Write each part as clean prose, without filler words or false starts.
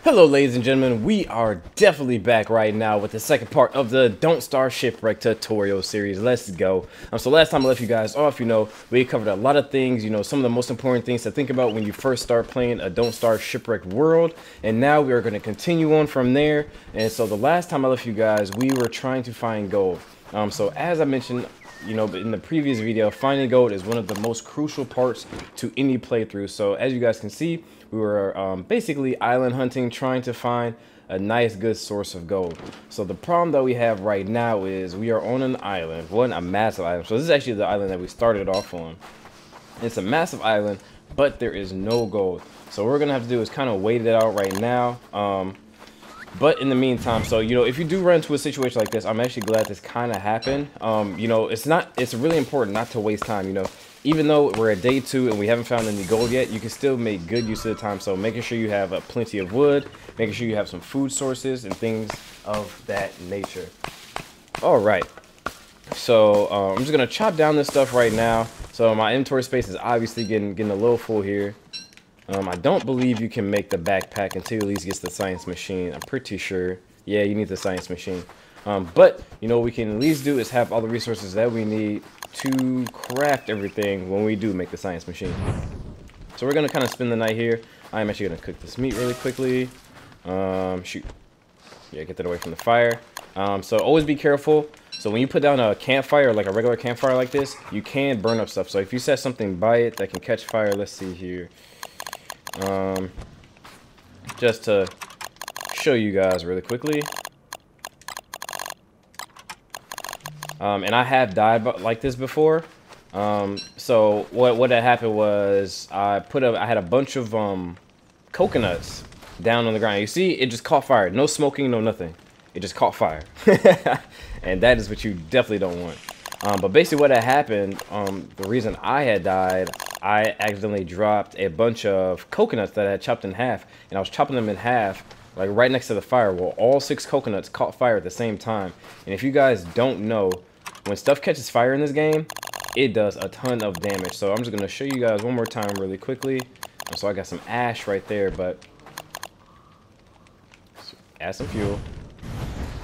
Hello ladies and gentlemen, we are definitely back right now with the second part of the Don't Starve Shipwrecked tutorial series. Let's go. So last time I left you guys off, we covered a lot of things, some of the most important things to think about when you first start playing a Don't Starve Shipwrecked world. And now we are going to continue on from there. And so the last time I left you guys, we were trying to find gold. So as I mentioned, in the previous video, finding gold is one of the most crucial parts to any playthrough. So as you guys can see, we were basically island hunting, trying to find a nice, good source of gold. So the problem that we have right now is we are on an island, a massive island. So this is actually the island that we started off on. It's a massive island, but there is no gold. So what we're gonna have to do is kind of wait it out right now. But in the meantime, so if you do run into a situation like this, I'm actually glad this kind of happened. It's really important not to waste time. Even though we're at day 2 and we haven't found any gold yet, you can still make good use of the time. So making sure you have plenty of wood, making sure you have some food sources and things of that nature. All right. So I'm just gonna chop down this stuff right now. So my inventory space is obviously getting a little full here. I don't believe you can make the backpack until you at least get the science machine. I'm pretty sure. Yeah, you need the science machine. But what we can at least do is have all the resources that we need to craft everything when we do make the science machine. So we're gonna kind of spend the night here. I'm actually gonna cook this meat really quickly. Shoot. Yeah, get that away from the fire. So always be careful. So when you put down a campfire, like a regular campfire like this, you can burn up stuff. So if you set something by it that can catch fire, let's see here. Just to show you guys really quickly. And I have died like this before. So what had happened was I had a bunch of coconuts down on the ground. You see, it just caught fire. No smoking, no nothing. It just caught fire. And that is what you definitely don't want. But basically what had happened, the reason I had died, I accidentally dropped a bunch of coconuts that I had chopped in half, and I was chopping them in half, like right next to the fire. Well, all 6 coconuts caught fire at the same time. And if you guys don't know, when stuff catches fire in this game, it does a ton of damage. So I'm just gonna show you guys one more time really quickly. So I got some ash right there, but add some fuel.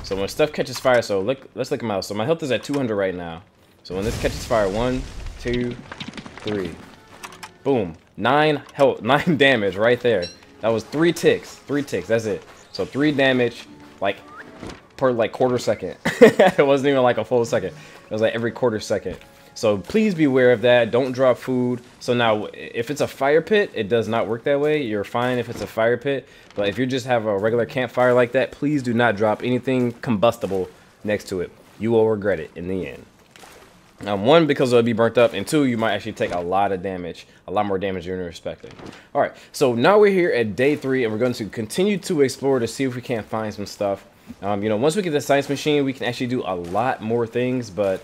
So when stuff catches fire, so let's look them out. So my health is at 200 right now. So when this catches fire, 1, 2, 3. Boom. 9 damage right there. That was 3 ticks. 3 ticks. That's it. So 3 damage, per quarter second. It wasn't even like a full second. It was like every quarter second. So please be aware of that. Don't drop food. So now, if it's a fire pit, it does not work that way. You're fine if it's a fire pit. But if you just have a regular campfire like that, please do not drop anything combustible next to it. You will regret it in the end. 1, because it'll be burnt up, and 2, you might actually take a lot of damage, a lot more damage than you're expecting. All right, so now we're here at day 3, and we're going to continue to explore to see if we can't find some stuff. Once we get the science machine, we can actually do a lot more things, but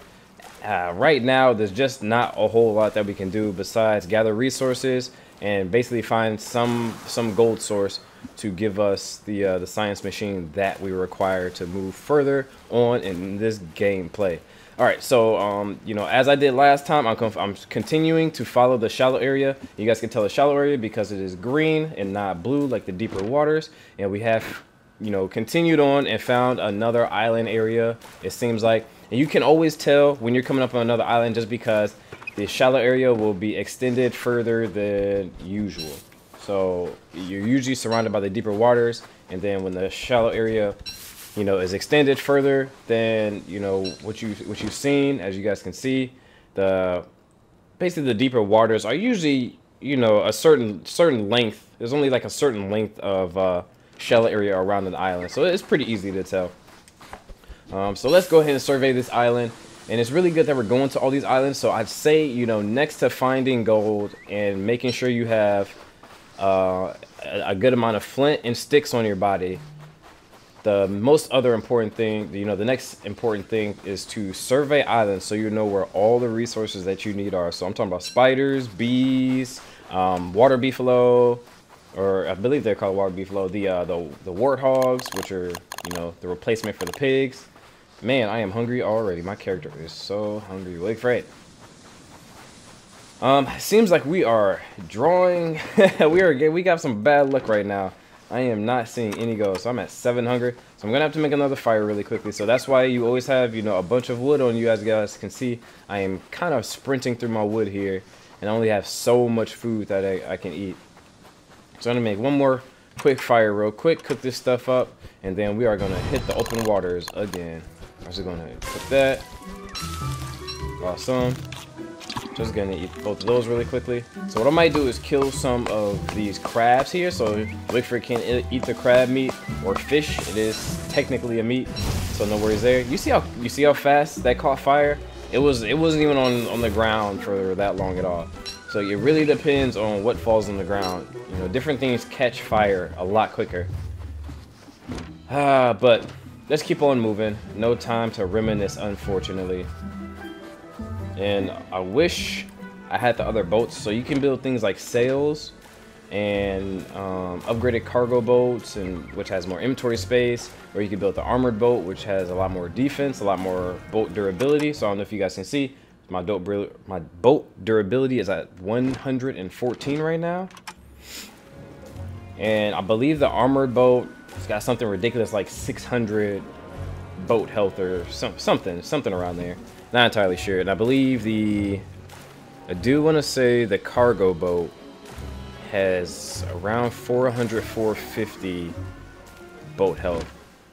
right now there's just not a whole lot that we can do besides gather resources and basically find some gold source to give us the science machine that we require to move further on in this gameplay. All right, so as I did last time, I'm continuing to follow the shallow area. You guys can tell the shallow area because it is green and not blue like the deeper waters. And we have continued on and found another island area, it seems like. And you can always tell when you're coming up on another island just because the shallow area will be extended further than usual. So you're usually surrounded by the deeper waters, and then when the shallow area is extended further than what you've seen, as you guys can see, basically the deeper waters are usually a certain length. There's only like a certain length of shallow area around an island, so it's pretty easy to tell. So let's go ahead and survey this island, and it's really good that we're going to all these islands. So I'd say next to finding gold and making sure you have a good amount of flint and sticks on your body, the most other important thing, the next important thing is to survey islands so you know where all the resources that you need are. So I'm talking about spiders, bees, water beefalo, or I believe they're called water beefalo, the warthogs, which are the replacement for the pigs. Man, I am hungry already. My character is so hungry. Wait for it. Seems like we are drawing. We got some bad luck right now. I am not seeing any gold. So I'm at 7 hunger. So I'm going to have to make another fire really quickly. So that's why you always have, you know, a bunch of wood on you. As you guys can see, I am kind of sprinting through my wood here. And I only have so much food that I can eat. So I'm going to make one more quick fire real quick. Cook this stuff up. And then we are going to hit the open waters again. I'm just going to put that. Awesome. Just gonna eat both of those really quickly. So what I might do is kill some of these crabs here. So Wickford can eat the crab meat or fish. It is technically a meat, so no worries there. You see how fast that caught fire? It wasn't even on the ground for that long at all. So it really depends on what falls on the ground. You know, different things catch fire a lot quicker. But let's keep on moving. No time to reminisce, unfortunately. And I wish I had the other boats, so you can build things like sails and upgraded cargo boats, and which has more inventory space, or you can build the armored boat, which has a lot more defense, a lot more boat durability. So I don't know if you guys can see, my boat durability is at 114 right now, and I believe the armored boat has got something ridiculous like 600 boat health or something around there. Not entirely sure. And I believe I do want to say the cargo boat has around 400, 450 boat health.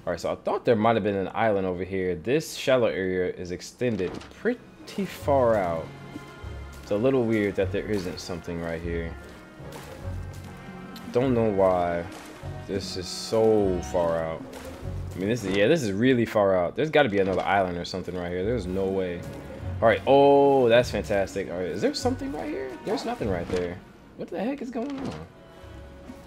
All right, so I thought there might have been an island over here. This shallow area is extended pretty far out. It's a little weird that there isn't something right here. Don't know why this is so far out. I mean, this is really far out. There's got to be another island or something right here. There's no way. All right. Oh, that's fantastic. All right. Is there something right here? There's nothing right there. What the heck is going on?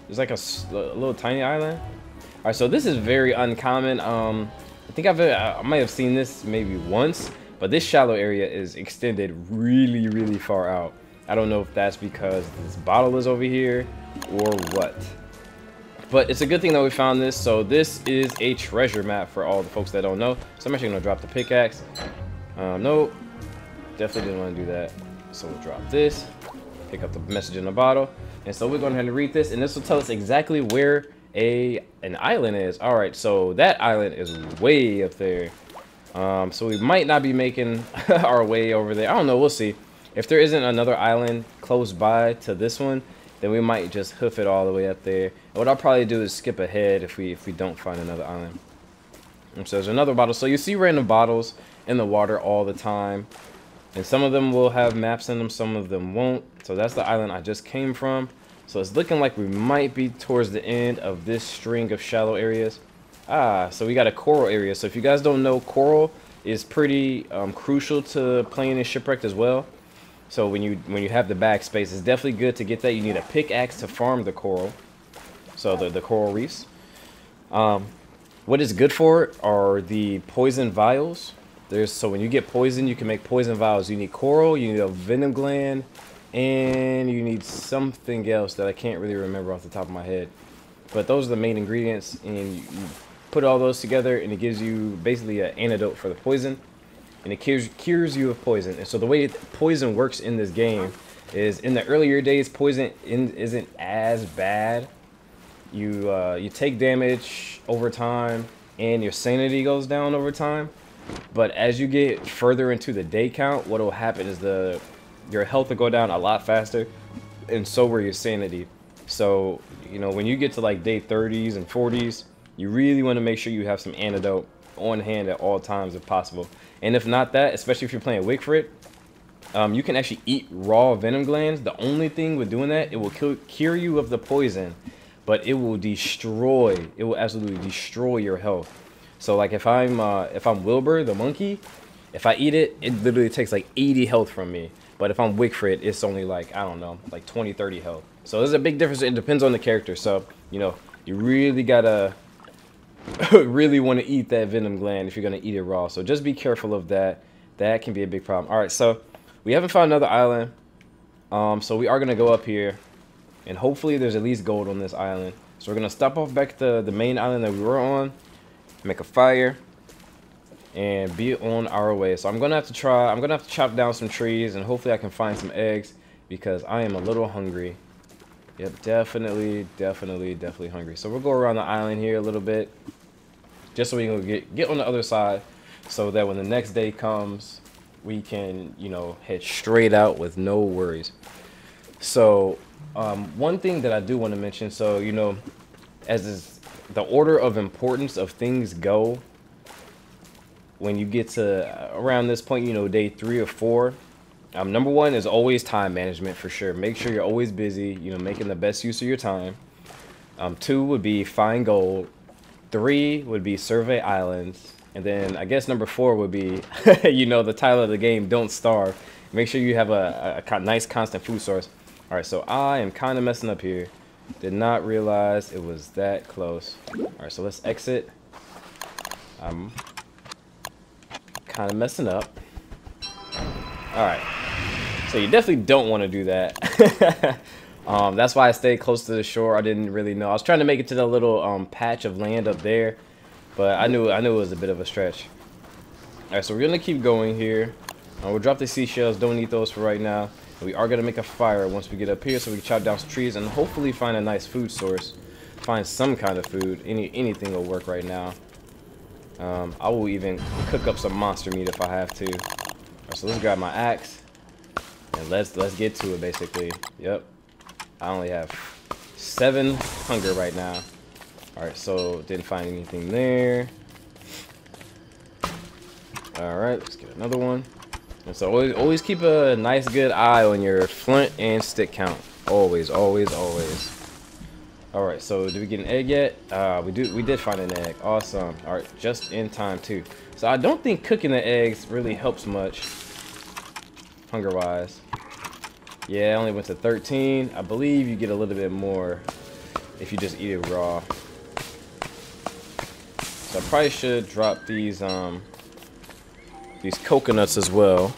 There's like a little tiny island. All right. So this is very uncommon. I think I might have seen this maybe once, but this shallow area is extended really, really far out. I don't know if that's because this bottle is over here or what. But it's a good thing that we found this. So this is a treasure map for all the folks that don't know. So I'm actually going to drop the pickaxe. Nope. Definitely didn't want to do that. So we'll drop this. Pick up the message in the bottle. And so we're going ahead and read this. And this will tell us exactly where an island is. Alright, so that island is way up there. So we might not be making our way over there. I don't know. We'll see. If there isn't another island close by to this one, then we might just hoof it all the way up there. And what I'll probably do is skip ahead if we don't find another island. And so there's another bottle. So you see random bottles in the water all the time. And some of them will have maps in them, some of them won't. So that's the island I just came from. So it's looking like we might be towards the end of this string of shallow areas. So we got a coral area. So if you guys don't know, coral is pretty crucial to playing in Shipwrecked as well. So when you have the backspace, it's definitely good to get that. You need a pickaxe to farm the coral. So the coral reefs. What is good for it are the poison vials. So when you get poison, you can make poison vials. You need coral, you need a venom gland, and you need something else that I can't really remember off the top of my head. But those are the main ingredients, and you put all those together, and it gives you basically an antidote for the poison. And it cures you of poison. And so the way poison works in this game is, in the earlier days, poison isn't as bad. You take damage over time, and your sanity goes down over time. But as you get further into the day count, what will happen is your health will go down a lot faster, and so will your sanity. So, you know, when you get to like day 30s and 40s, you really want to make sure you have some antidote on hand at all times if possible. And if not that, especially if you're playing Wickford, you can actually eat raw venom glands. The only thing with doing that, it will cure you of the poison, but it will absolutely destroy your health. So like if I'm Wilbur the monkey, if I eat it, it literally takes like 80 health from me. But if I'm Wickford, it's only like, I don't know, like 20, 30 health. So there's a big difference. It depends on the character. So, you know, you really gotta really want to eat that venom gland if you're going to eat it raw. So just be careful of that. That can be a big problem. All right, so we haven't found another island. So we are going to go up here, and hopefully there's at least gold on this island. So we're going to stop off back to the main island that we were on, make a fire, and be on our way. So I'm going to have to chop down some trees, and hopefully I can find some eggs, because I am a little hungry. Yep, definitely hungry. So we'll go around the island here a little bit, just so we can get on the other side, so that when the next day comes, we can, you know, head straight out with no worries. So, one thing that I do want to mention, so, you know, as is the order of importance of things go, when you get to around this point, you know, day 3 or 4, number 1 is always time management for sure. Make sure you're always busy, you know, making the best use of your time. 2 would be find gold. 3 would be survey islands. And then I guess number 4 would be, you know, the title of the game, Don't Starve. Make sure you have a nice constant food source. All right, so I am kind of messing up here. Did not realize it was that close. All right, so let's exit. I'm kind of messing up. All right, so you definitely don't want to do that. That's why I stayed close to the shore. I didn't really know. I was trying to make it to the little patch of land up there, but I knew it was a bit of a stretch. All right, so we're gonna keep going here. We'll drop the seashells. Don't need those for right now. We are gonna make a fire once we get up here, so we can chop down some trees and hopefully find a nice food source. Find some kind of food. Anything will work right now. I will even cook up some monster meat if I have to. All right, so let's grab my axe and let's get to it. Basically, yep. I only have 7 hunger right now. All right, so didn't find anything there. All right, let's get another one. And so always keep a nice good eye on your flint and stick count. Always. All right, so did we get an egg yet? We did find an egg. Awesome. All right, just in time too. So I don't think cooking the eggs really helps much hunger wise. Yeah, I only went to 13. I believe you get a little bit more if you just eat it raw. So I probably should drop these coconuts as well.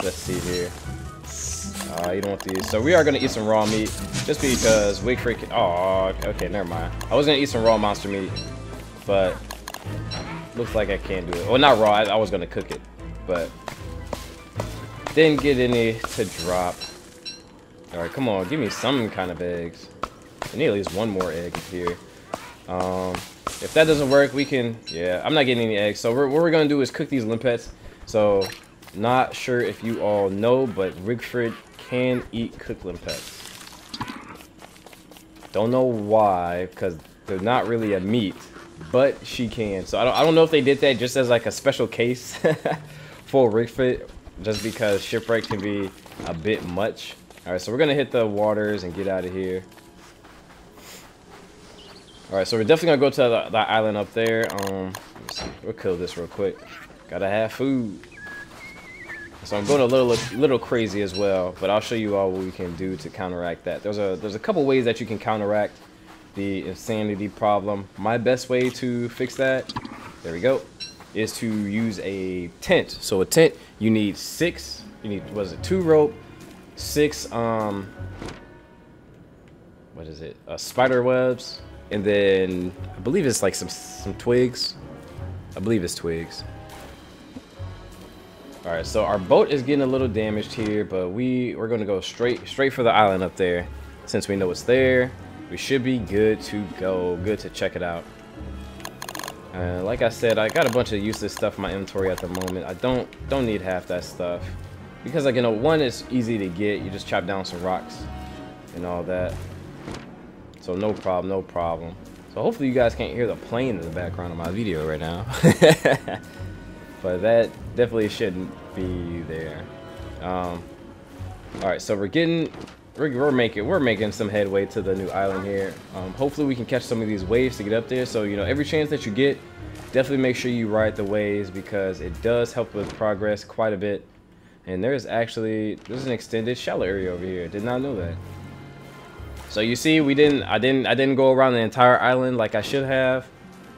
Let's see here. You don't want these. So we are gonna eat some raw meat, just because Wigfred. Oh, okay, never mind. I was gonna eat some raw monster meat, but looks like I can't do it. Well, not raw. I was gonna cook it, but didn't get any to drop. All right, come on, give me some kind of eggs. I need at least one more egg here. If that doesn't work, we can. Yeah, I'm not getting any eggs. So what we're gonna do is cook these limpets. So not sure if you all know, but Wigfred can eat cooked limpets. Don't know why, because they're not really a meat, but she can. So I don't know if they did that just as like a special case for Wigfred, just because Shipwrecked can be a bit much. All right, so we're gonna hit the waters and get out of here. All right, so we're definitely gonna go to the island up there. Let me see. We'll kill this real quick. Gotta have food. So I'm going a little crazy as well, but I'll show you all what we can do to counteract that. There's a couple ways that you can counteract the insanity problem. My best way to fix that, there we go, is to use a tent. So a tent, you need 6. You need, what is it, 2 rope, 6 what is it? Spider webs, and then I believe it's like some twigs. I believe it's twigs. All right, so our boat is getting a little damaged here, but we're gonna go straight for the island up there. Since we know it's there, we should be good to go, good to check it out. Like I said, I got a bunch of useless stuff in my inventory at the moment. I don't need half that stuff because, like, you know, one is easy to get. You just chop down some rocks and all that. So no problem. So hopefully you guys can't hear the plane in the background of my video right now. But that definitely shouldn't be there. All right, so we're making some headway to the new island here. Hopefully we can catch some of these waves to get up there. So, you know, every chance that you get, definitely make sure you ride the waves, because it does help with progress quite a bit. And there's an extended shallow area over here. Did not know that. So you see, I didn't go around the entire island like I should have.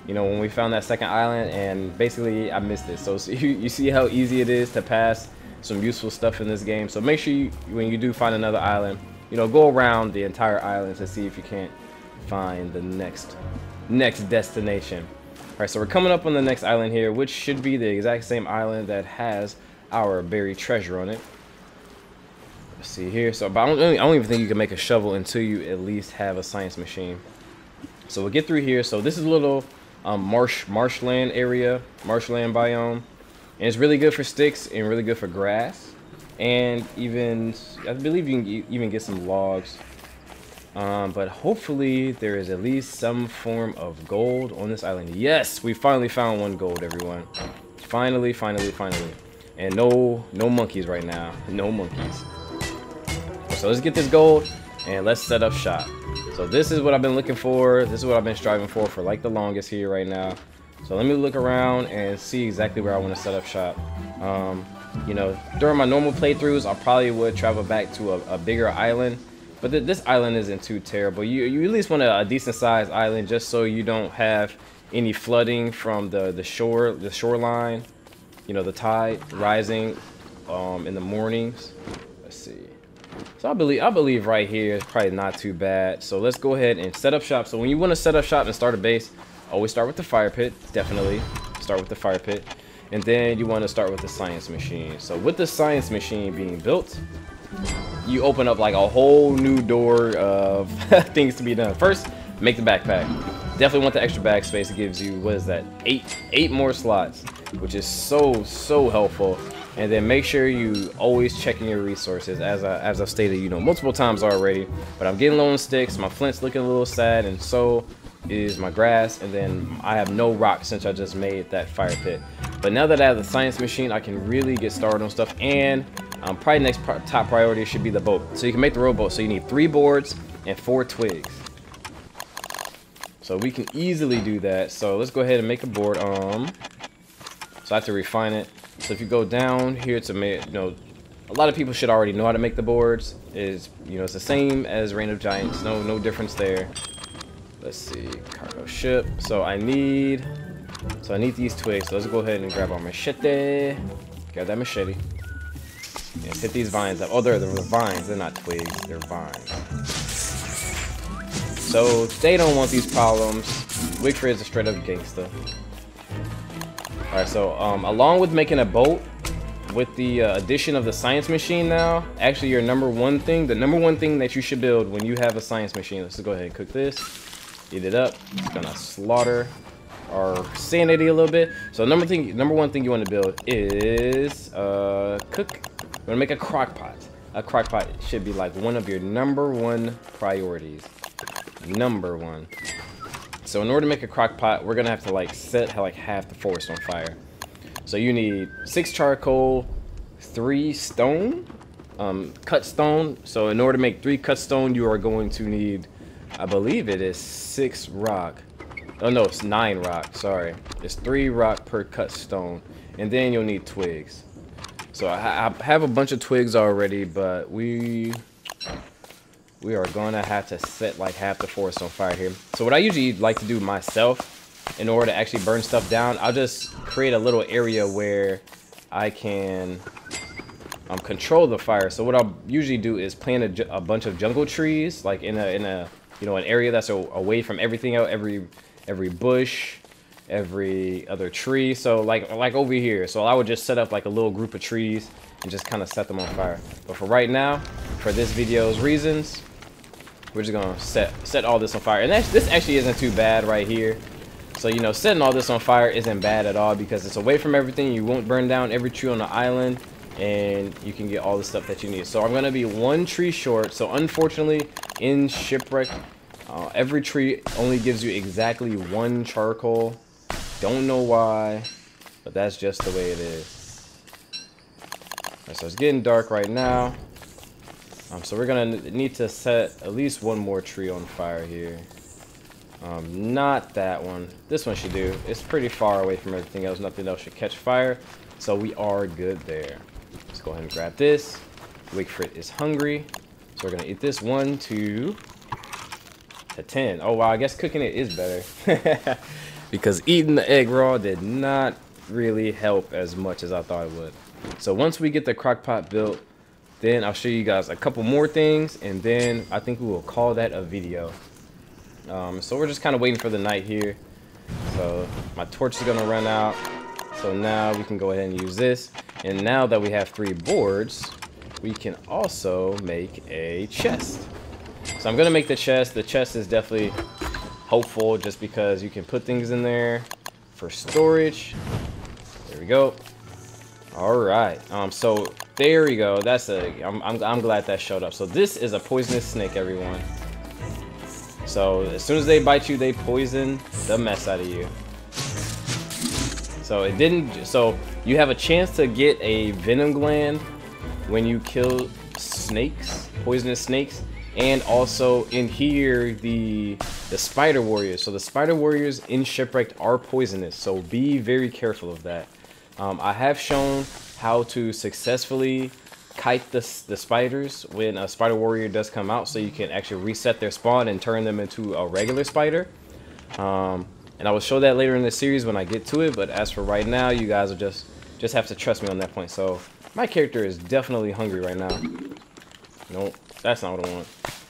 You know, when we found that second island, and basically I missed it. So you see how easy it is to pass some useful stuff in this game. So make sure when you do find another island, you know, go around the entire island to see if you can't find the next destination. All right, so we're coming up on the next island here, which should be the exact same island that has our buried treasure on it. Let's see here. So, but I don't even think you can make a shovel until you at least have a science machine. So we'll get through here. So this is a little marshland area, marshland biome, and it's really good for sticks and really good for grass, and even I believe you can even get some logs. But hopefully there is at least some form of gold on this island. Yes, we finally found one gold, everyone. Finally, finally, finally. And no monkeys right now. No monkeys. So let's get this gold and let's set up shop. So this is what I've been looking for. This is what I've been striving for like the longest here right now. So let me look around and see exactly where I want to set up shop. You know, during my normal playthroughs, I probably would travel back to a bigger island. But this island isn't too terrible. You at least want a decent sized island just so you don't have any flooding from the shoreline. You know, the tide rising in the mornings. Let's see. So I believe right here is probably not too bad. So let's go ahead and set up shop. So when you want to set up shop and start a base, always start with the fire pit. Definitely start with the fire pit. And then you want to start with the science machine. So with the science machine being built, you open up like a whole new door of things to be done. First, make the backpack. Definitely want the extra bag space. It gives you, what is that, eight more slots, which is so helpful. And then make sure you always checking your resources, as I've stated, you know, multiple times already. But I'm getting low on sticks. My flint's looking a little sad, and so is my grass. And then I have no rock since I just made that fire pit. But now that I have the science machine, I can really get started on stuff. And probably next top priority should be the boat. So you can make the rowboat. So you need 3 boards and 4 twigs. So we can easily do that. So let's go ahead and make a board. So I have to refine it. So if you go down here to make, you know, a lot of people should already know how to make the boards. It's the same as Reign of Giants. No difference there. Let's see, cargo ship. So I need these twigs. So let's go ahead and grab our machete. Grab that machete. And hit these vines up. Oh, they're the vines. They're not twigs. They're vines. So they don't want these problems. Wickford is a straight up gangster. Alright, so along with making a boat, with the addition of the science machine now, actually the number one thing that you should build when you have a science machine, let's just go ahead and cook this, eat it up. It's gonna slaughter our sanity a little bit. So number one thing you want to build is cook. You want to make a crock pot. A crock pot should be like one of your number one priorities. Number one. So in order to make a crock pot, we're gonna have to like set like half the forest on fire. So you need 6 charcoal, 3 stone, cut stone. So in order to make 3 cut stone, you are going to need, I believe it is 6 rock. Oh no, it's 9 rock. Sorry, it's 3 rock per cut stone, and then you'll need twigs. So I have a bunch of twigs already, but we are gonna have to set like half the forest on fire here. So what I usually like to do myself, in order to actually burn stuff down, I'll just create a little area where I can control the fire. So what I'll usually do is plant a bunch of jungle trees, like in a you know, an area that's away from everything else, every bush, every other tree. So like over here. So I would just set up like a little group of trees and just kind of set them on fire. But for right now, for this video's reasons, we're just gonna set all this on fire. And this actually isn't too bad right here. So, you know, setting all this on fire isn't bad at all because it's away from everything. You won't burn down every tree on the island, and you can get all the stuff that you need. So I'm gonna be 1 tree short. So unfortunately, in Shipwrecked, every tree only gives you exactly 1 charcoal. Don't know why, but that's just the way it is. Alright, so it's getting dark right now. So we're gonna need to set at least 1 more tree on fire here. Not that one. This one should do. It's pretty far away from everything else. Nothing else should catch fire. So we are good there. Let's go ahead and grab this. Wickford is hungry. So we're gonna eat this 1, 2, to 10. Oh wow, I guess cooking it is better. Because eating the egg raw did not really help as much as I thought it would. So once we get the crock pot built, then I'll show you guys a couple more things, and then I think we will call that a video. So we're just kind of waiting for the night here. So my torch is gonna run out. So now we can go ahead and use this. And now that we have 3 boards, we can also make a chest. So I'm gonna make the chest. The chest is definitely hopeful just because you can put things in there for storage. There we go. All right. So there we go. That's I'm glad that showed up. So this is a poisonous snake, everyone. So as soon as they bite you, they poison the mess out of you. So it didn't. So you have a chance to get a venom gland when you kill snakes, poisonous snakes, and also in here the spider warriors. So the spider warriors in Shipwrecked are poisonous. So be very careful of that. I have shown how to successfully kite the spiders when a spider warrior does come out, so you can actually reset their spawn and turn them into a regular spider. And I will show that later in the series when I get to it, but as for right now, you guys will just have to trust me on that point. So my character is definitely hungry right now. Nope, that's not what I want.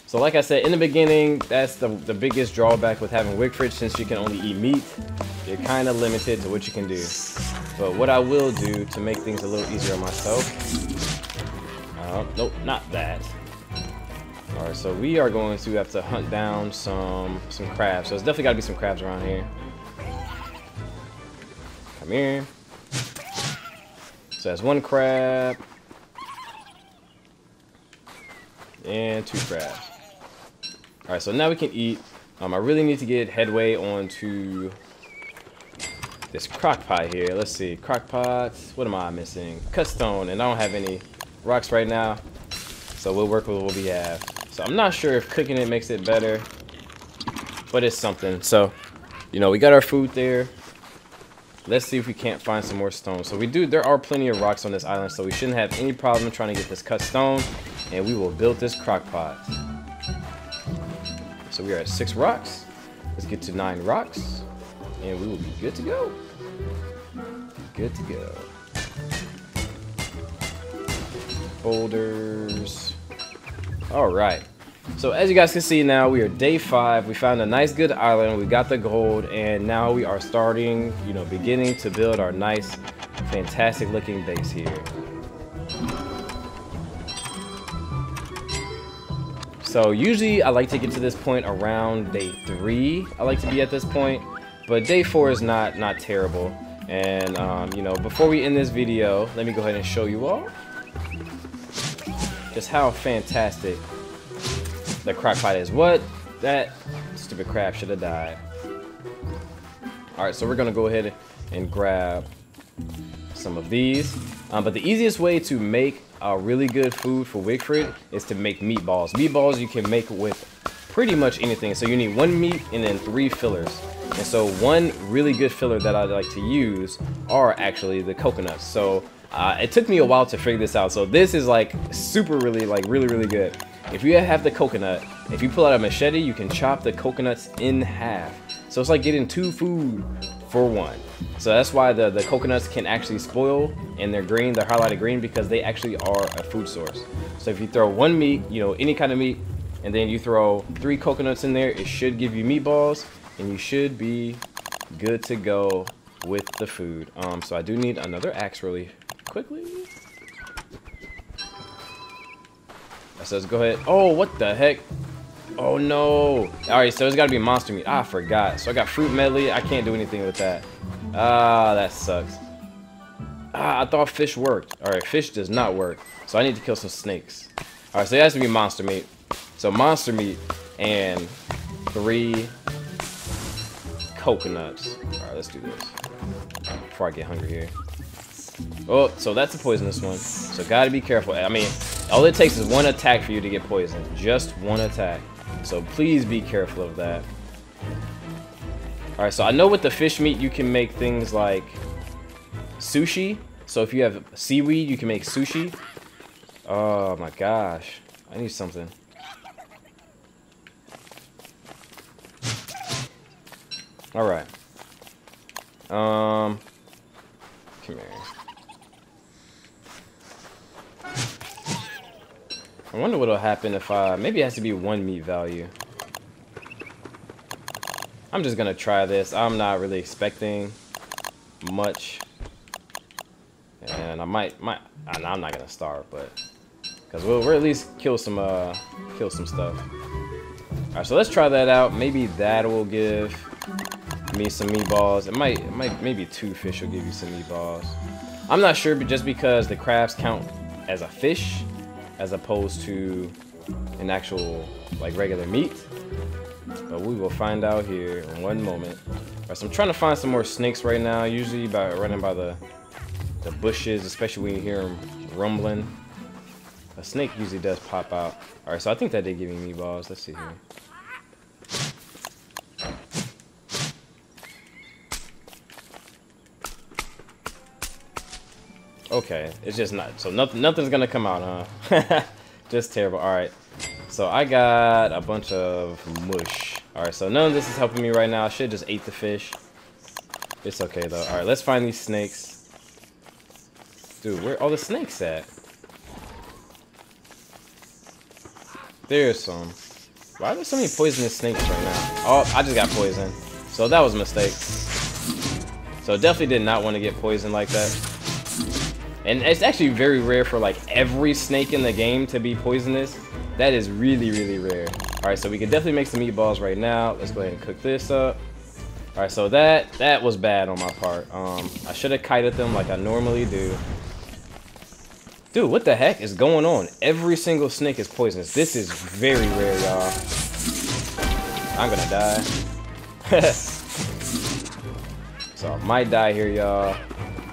So like I said in the beginning, that's the biggest drawback with having Wickfridge. Since you can only eat meat, you're kind of limited to what you can do. But what I will do to make things a little easier on myself, nope, not that. All right, so we are going to have to hunt down some crabs. So it's definitely got to be some crabs around here. Come here. So that's one crab and 2 crabs. All right, so now we can eat. I really need to get headway onto this crock pot here. Let's see, crock pots. What am I missing? Cut stone, and I don't have any rocks right now, so we'll work with what we have. So I'm not sure if cooking it makes it better, but it's something. So, you know, we got our food there. Let's see if we can't find some more stone. So there are plenty of rocks on this island, so we shouldn't have any problem trying to get this cut stone, and we will build this crock pot. So we are at 6 rocks. Let's get to 9 rocks, and we will be good to go. Good to go. Boulders. All right. So as you guys can see now, we are day 5. We found a nice good island. We got the gold, and now we are starting, beginning to build our nice, fantastic looking base here. So usually I like to get to this point around day 3. I like to be at this point, but day 4 is not terrible. And before we end this video, let me go ahead and show you all just how fantastic the crock pot is. What? That stupid crab should have died. Alright, so we're gonna go ahead and grab some of these. But the easiest way to make a really good food for Wickfrid is to make meatballs. Meatballs you can make with pretty much anything. So you need 1 meat and then 3 fillers. And so one really good filler that I like to use are actually the coconuts. So it took me a while to figure this out. So this is like really good. If you have the coconut, if you pull out a machete, you can chop the coconuts in half. So it's like getting 2 food for 1. So that's why the coconuts can actually spoil, and they're green, they're highlighted green, because they actually are a food source. So if you throw 1 meat, any kind of meat, and then you throw 3 coconuts in there, it should give you meatballs, and you should be good to go with the food. So I do need another axe really quickly. So let's go ahead. Oh, what the heck? Oh no. Alright, so it's gotta be monster meat. I forgot. So I got fruit medley. I can't do anything with that. That sucks. I thought fish worked. Alright, fish does not work. So I need to kill some snakes. Alright, so it has to be monster meat. So monster meat and 3 coconuts. Alright, let's do this before I get hungry here. Oh, so that's a poisonous one. So gotta be careful. I mean, all it takes is 1 attack for you to get poisoned. Just 1 attack. So please be careful of that. Alright, so I know with the fish meat you can make things like sushi. So if you have seaweed, you can make sushi. Oh my gosh. I need something. Alright. Come here. I wonder what'll happen if maybe it has to be 1 meat value. I'm just gonna try this. I'm not really expecting much, and I might. I'm not gonna starve, but Cause we'll at least kill some stuff. Alright, so let's try that out. Maybe that will give me some meatballs. Maybe 2 fish will give you some meatballs. I'm not sure, but just because the crabs count as a fish as opposed to an actual like regular meat. But we will find out here in one moment. Alright, so I'm trying to find some more snakes right now. Usually by running by the bushes, especially when you hear them rumbling. A snake usually does pop out. Alright, so I think that did give me meatballs. Let's see here. Okay, it's just not. So nothing's gonna come out, huh? Just terrible. Alright. So I got a bunch of mush. Alright, so none of this is helping me right now. I should have just ate the fish. It's okay though. Alright, let's find these snakes. Dude, where are all the snakes at? There's some. Why are there so many poisonous snakes right now? Oh, I just got poisoned. So that was a mistake. So definitely did not want to get poisoned like that. And it's actually very rare for like every snake in the game to be poisonous. That is really, really rare. Alright, so we can definitely make some meatballs right now. Let's go ahead and cook this up. Alright, so that was bad on my part. I should have kited them like I normally do. Dude, what the heck is going on? Every single snake is poisonous. This is very rare, y'all. I'm gonna die. So I might die here, y'all.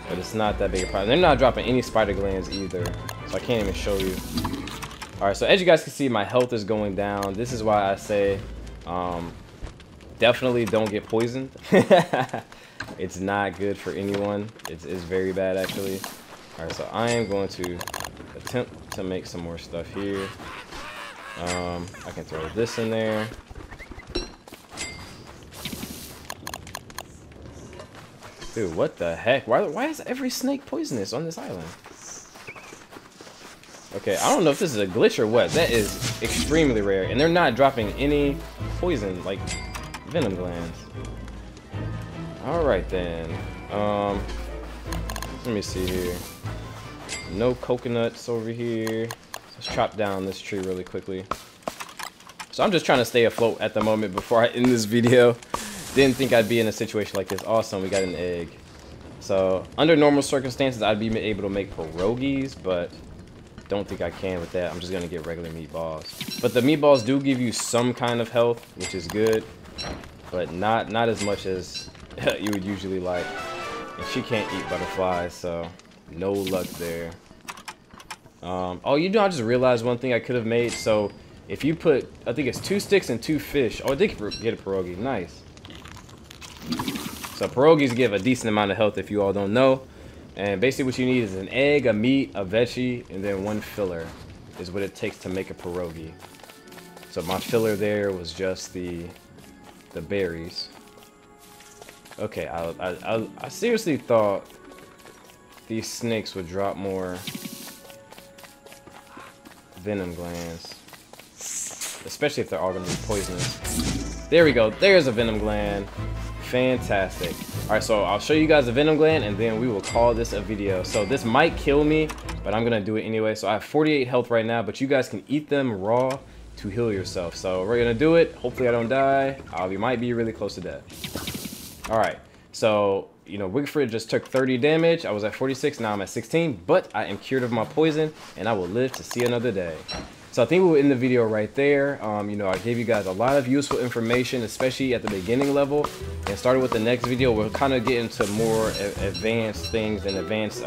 But it's not that big a problem. They're not dropping any spider glands either. So I can't even show you. Alright, so as you guys can see, my health is going down. This is why I say definitely don't get poisoned. It's not good for anyone. It's very bad, actually. Alright, so I am going to attempt to make some more stuff here. I can throw this in there. Dude, what the heck? Why is every snake poisonous on this island? Okay, I don't know if this is a glitch or what. That is extremely rare. And they're not dropping any poison, like venom glands. Alright then. Let me see here. No coconuts over here. Let's chop down this tree really quickly. So I'm just trying to stay afloat at the moment before I end this video. Didn't think I'd be in a situation like this. Awesome, we got an egg. So under normal circumstances, I'd be able to make pierogies, but don't think I can with that. I'm just gonna get regular meatballs. But the meatballs do give you some kind of health, which is good, but not as much as you would usually like. And she can't eat butterflies, so no luck there. Oh, you know, I just realized one thing I could have made. So if you put, I think it's 2 sticks and 2 fish. Oh, I did get a pierogi. Nice. So pierogies give a decent amount of health if you all don't know. And basically what you need is an egg, a meat, a veggie, and then 1 filler is what it takes to make a pierogi. So my filler there was just the berries. Okay, I seriously thought these snakes would drop more venom glands, especially if they're all going to be poisonous. There we go. There's a venom gland. Fantastic. Alright, so I'll show you guys the venom gland and then we will call this a video. So this might kill me, but I'm gonna do it anyway. So I have 48 health right now, but you guys can eat them raw to heal yourself. So we're gonna do it. Hopefully I don't die. We might be really close to death. Alright, so you know, Wigford just took 30 damage. I was at 46, now I'm at 16, but I am cured of my poison and I will live to see another day. So I think we'll end the video right there. You know, I gave you guys a lot of useful information, especially at the beginning level. And started with the next video, we'll kind of get into more advanced things and advanced,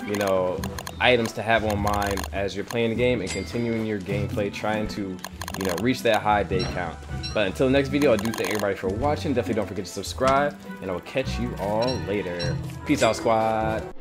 you know, items to have on mind as you're playing the game and continuing your gameplay, trying to, you know, reach that high day count. But until the next video, I do thank everybody for watching. Definitely don't forget to subscribe, and I will catch you all later. Peace out, squad.